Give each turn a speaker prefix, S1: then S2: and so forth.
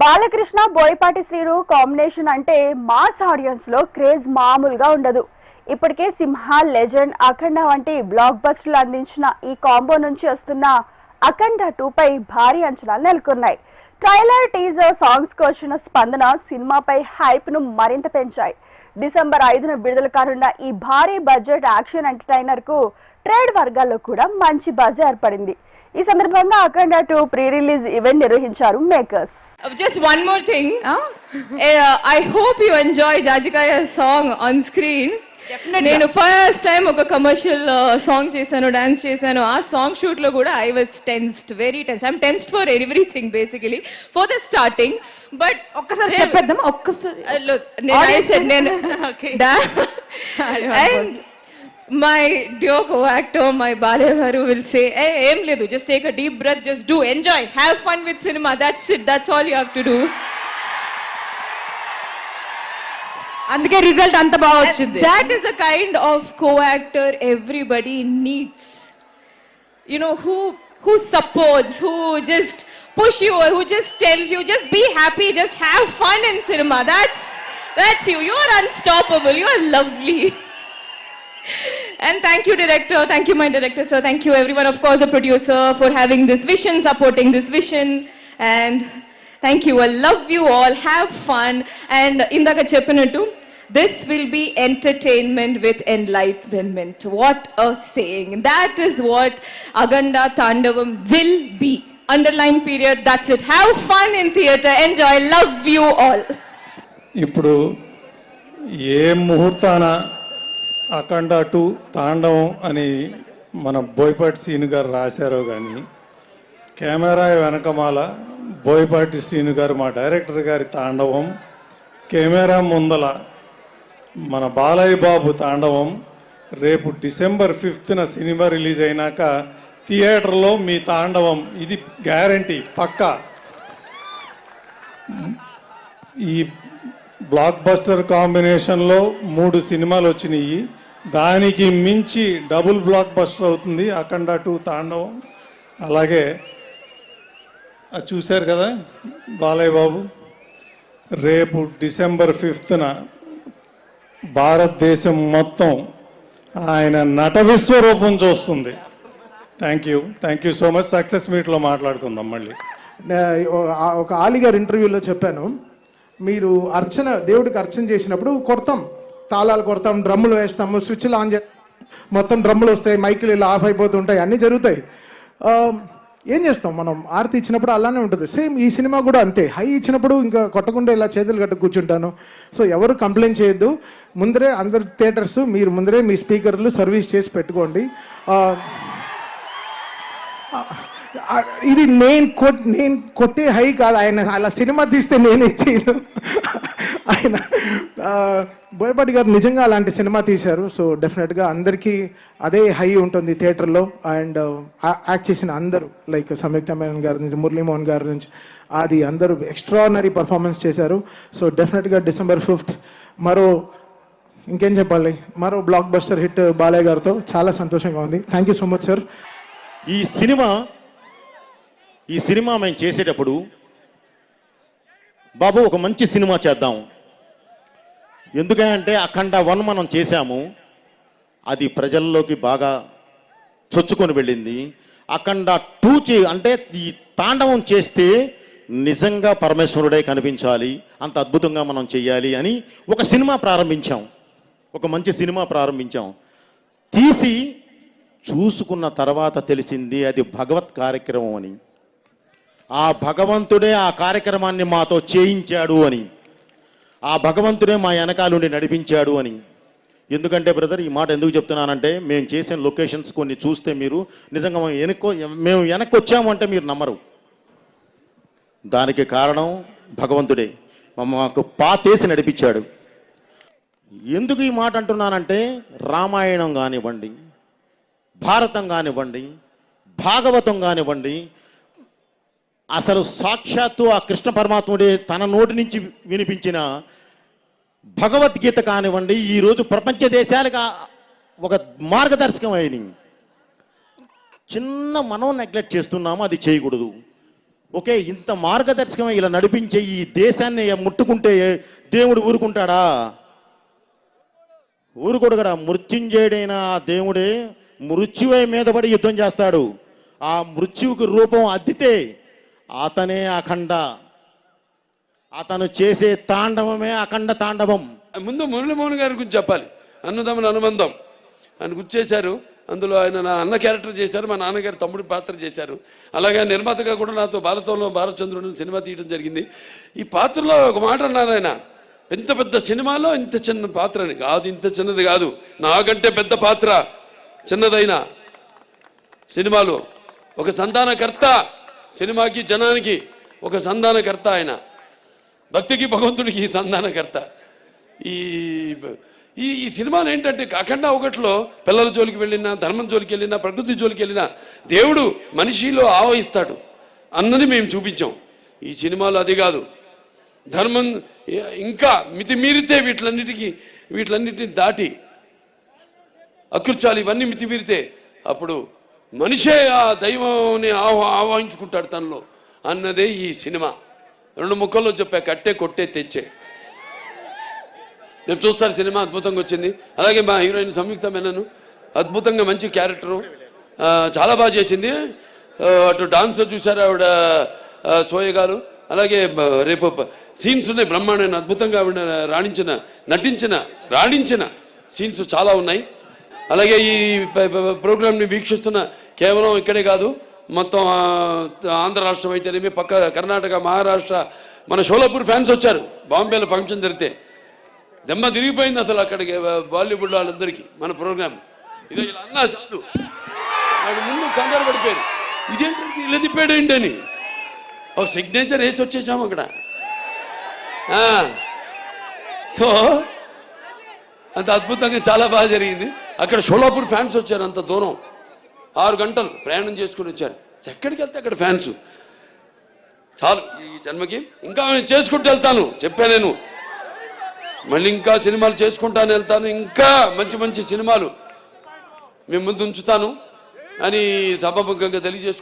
S1: Balakrishna Boyapati Srinu combination అంటే mass audience లో craze మామూలుగా ఉండదు. ఇప్పటికే సింహ, లెజెండ్, అఖండ వంటి బ్లాక్ బస్టర్లు అందించిన ఈ కాంబో నుంచి వస్తున్న అఖండ 2 పై భారీ అంచనాలు నెలకొన్నాయి. ట్రైలర్, టీజర్, సాంగ్స్ కు వచ్చిన స్పందన సినిమాపై హైప్ ను మరింత పెంచాయి. డిసెంబర్ 5న విడుదల కానున్న ఈ భారీ బడ్జెట్ యాక్షన్ ఎంటర్టైనర్ కు ట్రేడ్ వర్గాల్లో కూడా మంచి బజ్ ఏర్పడింది. ఈ సందర్భంగా అఖండ 2 ప్రీ రిలీజ్ ఈవెంట్ నిర్వహించారు makers.
S2: Just one more thing. I hope you enjoy Jajikaya song on screen. నేను ఫస్ట్ టైం ఒక కమర్షియల్ సాంగ్ చేశాను, డాన్స్ చేశాను. ఆ సాంగ్ షూట్ లో కూడా I was tensed, very tensed. I'm tensed for everything basically, for the starting. But
S3: ఒక్కసారి చెప్పేద్దాం, ఒక్కసారి
S2: my dear co-actor, my Bale Garu will say, hey, aim ledu, just take a deep breath, just do, enjoy, have fun with cinema, that's it, that's all you have to do.
S3: అందుకే result అంత బాగా వచ్చింది.
S2: That is the kind of co-actor everybody needs. You know, who supports, who just push you, who just tells you, just be happy, just have fun in cinema. That's you. You are unstoppable. You are lovely. And thank you, director. Thank you, my director, sir. Thank you, everyone. Of course, the producer, for having this vision, supporting this vision. And thank you. I love you all. Have fun. And indaka cheppinattu, this will be entertainment with enlightenment. What a saying. That is what Aganda Tandavam will be. Underline period. That's it. Have fun in theatre. Enjoy. Love you all.
S4: ఇప్పుడు ఏ ముహూర్తాన అఖండ 2 తాండవం అని మన బోయపాటి శ్రీను గారు రాశారో కానీ, camera వెనకమాల బోయపాటి శ్రీను గారు మా డైరెక్టర్ గారి తాండవం, కెమెరా ముందల మన బాలయ్య బాబు తాండవం. రేపు డిసెంబర్ 5న సినిమా రిలీజ్ అయినాక థియేటర్లో మీ తాండవం, ఇది గ్యారంటీ, పక్కా. ఈ బ్లాక్ బస్టర్ కాంబినేషన్లో 3 సినిమాలు వచ్చినాయి. దానికి మించి డబుల్ బ్లాక్ బస్టర్ అవుతుంది అఖండ 2 తాండవం. అలాగే అది చూశారు కదా బాలయ్య బాబు, రేపు డిసెంబర్ 5న భారతదేశం మొత్తం ఆయన నట విశ్వరూపం చూస్తుంది. Thank you so much. Success మీట్లో మాట్లాడుకుందాం మళ్ళీ.
S5: ఒక ఆలి గారి ఇంటర్వ్యూలో చెప్పాను, మీరు దేవుడికి అర్చన చేసినప్పుడు కొడతాం, తాళాలు కొడతాం, డ్రమ్ములు వేస్తాము, స్విచ్లు ఆన్ చేస్తాం, మొత్తం డ్రమ్ములు వస్తాయి, మైకులు ఇలా ఆఫ్ అయిపోతుంటాయి, అన్నీ జరుగుతాయి. ఏం చేస్తాం మనం? ఆరతి ఇచ్చినప్పుడు అలానే ఉంటుంది. సేమ్ ఈ సినిమా కూడా అంతే. హై ఇచ్చినప్పుడు ఇంకా కొట్టకుండా ఇలా చేతులు కట్టు కూర్చుంటాను. సో ఎవరు కంప్లైంట్ చేయొద్దు. ముందరే అందరు థియేటర్స్ మీరు ముందరే మీ స్పీకర్లు సర్వీస్ చేసి పెట్టుకోండి. ఇది నేను కొట్టే హై కాదు. ఆయన అలా సినిమా తీస్తే నేనే చేయను. ఆయన బోయపాటి గారు నిజంగా అలాంటి సినిమా తీశారు. సో డెఫినెట్గా అందరికీ అదే హై ఉంటుంది థియేటర్లో. అండ్ యాక్ట్ చేసిన అందరూ, లైక్ సంయుక్త మేనన్ గారి నుంచి, మురళీమోహన్ గారి నుంచి, అది అందరూ ఎక్స్ట్రాడినరీ పర్ఫార్మెన్స్ చేశారు. సో డెఫినెట్గా డిసెంబర్ 5th ఇంకేం చెప్పాలి, మరో బ్లాక్ బస్టర్ హిట్ బాలయ్య గారితో చాలా సంతోషంగా ఉంది. Thank you so much sir.
S6: ఈ సినిమా మేము చేసేటప్పుడు, బాబు ఒక మంచి సినిమా చేద్దాం, ఎందుకంటే అఖండ 1 మనం చేశాము, అది ప్రజల్లోకి బాగా చొచ్చుకొని వెళ్ళింది. అఖండ 2 అంటే ఈ తాండవం చేస్తే నిజంగా పరమేశ్వరుడే కనిపించాలి, అంత అద్భుతంగా మనం చెయ్యాలి అని ఒక సినిమా ప్రారంభించాం, ఒక మంచి సినిమా ప్రారంభించాం. తీసి చూసుకున్న తర్వాత తెలిసింది అది భగవత్ కార్యక్రమం అని. ఆ భగవంతుడే ఆ కార్యక్రమాన్ని మాతో చేయించాడు అని, ఆ భగవంతుడే మా వెనకాలుండి నడిపించాడు అని. ఎందుకంటే బ్రదర్, ఈ మాట ఎందుకు చెప్తున్నానంటే, మేము చేసిన లొకేషన్స్ కొన్ని చూస్తే మీరు నిజంగా మేము వెనక్కి వచ్చాము అంటే మీరు నమ్మరు. దానికి కారణం భగవంతుడే మాకు పాతేసి నడిపించాడు. ఎందుకు ఈ మాట అంటున్నానంటే, రామాయణం కానివ్వండి, భారతం కానివ్వండి, భాగవతం కానివ్వండి, అసలు సాక్షాత్తు ఆ కృష్ణ పరమాత్ముడే తన నోటి నుంచి వినిపించిన భగవద్గీత కానివ్వండి, ఈరోజు ప్రపంచ దేశాలకు ఒక మార్గదర్శకం అయినాయి. చిన్న మనం నెగ్లెక్ట్ చేస్తున్నాము, అది చేయకూడదు. ఓకే, ఇంత మార్గదర్శకం ఇలా నడిపించే ఈ దేశాన్ని ముట్టుకుంటే దేవుడు ఊరుకుంటాడా? ఊరుకోడు కదా. మృత్యుంజయుడైన ఆ దేవుడే మృత్యువై మీద పడి యుద్ధం చేస్తాడు. ఆ మృత్యువుకి రూపం అద్దితే అతనే అఖండ. అతను చేసే తాండవమే అఖండ తాండవం.
S7: ముందు మురళీమోహన్ గారి గురించి చెప్పాలి. అన్నదమ్ముల అనుబంధం ఆయన గుర్చేశారు. అందులో ఆయన నా అన్న క్యారెక్టర్ చేశారు, మా నాన్నగారు తమ్ముడి పాత్ర చేశారు. అలాగే నిర్మాతగా కూడా నాతో బాలతోలో బాలచంద్రుడు సినిమా తీయడం జరిగింది. ఈ పాత్రలో ఒక మాట అన్నారు ఆయన, పెద్ద పెద్ద సినిమాలో ఇంత చిన్న పాత్ర అని. కాదు, ఇంత చిన్నది కాదు, నాకంటే పెద్ద పాత్ర చిన్నదైన సినిమాలో ఒక సంధానకర్త, సినిమాకి జనానికి ఒక సంధానకర్త ఆయన, భక్తికి భగవంతుడికి సంధానకర్త. ఈ ఈ ఈ సినిమాలు ఏంటంటే అఖండ ఒకటిలో పిల్లల జోలికి వెళ్ళినా, ధర్మం జోలికి వెళ్ళినా, ప్రకృతి జోలికి వెళ్ళినా దేవుడు మనిషిలో ఆవహిస్తాడు అన్నది మేము చూపించాం. ఈ సినిమాలో అది కాదు. ధర్మం ఇంకా మితిమీరితే వీటిలన్నిటిని దాటి అకృత్యాలు ఇవన్నీ మితిమీరితే అప్పుడు మనిషే ఆ దైవాన్ని ఆవాహించుకుంటాడు తనలో అన్నదే ఈ సినిమా. 2 ముక్కల్లో చెప్పా, కట్టే కొట్టే తెచ్చే. రేపు చూస్తారు, సినిమా అద్భుతంగా వచ్చింది. అలాగే మా హీరోయిన్ సంయుక్త మేనన్ అద్భుతంగా మంచి క్యారెక్టరు, చాలా బాగా చేసింది. అటు డాన్స్ చూసారు ఆవిడ సోయగారు. అలాగే రేపు సీన్స్ ఉన్నాయి బ్రహ్మాండమైన, అద్భుతంగా ఆవిడ రాణించిన సీన్స్ చాలా ఉన్నాయి. అలాగే ఈ ప్రోగ్రామ్ని వీక్షిస్తున్న కేవలం ఇక్కడే కాదు, మొత్తం ఆంధ్ర రాష్ట్రం అయితేనేమి, పక్క కర్ణాటక, మహారాష్ట్ర, మన షోలాపూర్ ఫ్యాన్స్ వచ్చారు. బాంబేలో ఫంక్షన్ జరిగితే దెమ్మ తిరిగిపోయింది అసలు అక్కడికి బాలీవుడ్ వాళ్ళందరికీ మన ప్రోగ్రామ్. ఇదో ఇలా అన్నా చాలు, వాడు ముందు కంగారు పడిపోయారు, ఇదేంటి ఇలా తిప్పాడేంటి అని. ఒక సిగ్నేచర్ వేసి వచ్చేసాము అక్కడ. సో అంత అద్భుతంగా చాలా బాగా జరిగింది. అక్కడ షోలాపూర్ ఫ్యాన్స్ వచ్చారు, అంత దూరం 6 గంటలు ప్రయాణం చేసుకుని వచ్చారు. ఎక్కడికి వెళ్తే అక్కడ ఫ్యాన్స్. చాలు ఈ జన్మకి, ఇంకా చేసుకుంటూ వెళ్తాను చెప్పా నేను. మళ్ళీ ఇంకా సినిమాలు చేసుకుంటాను వెళ్తాను, ఇంకా మంచి మంచి సినిమాలు మేము ముందు ఉంచుతాను అని సభాముఖంగా తెలియజేసుకుంటాను.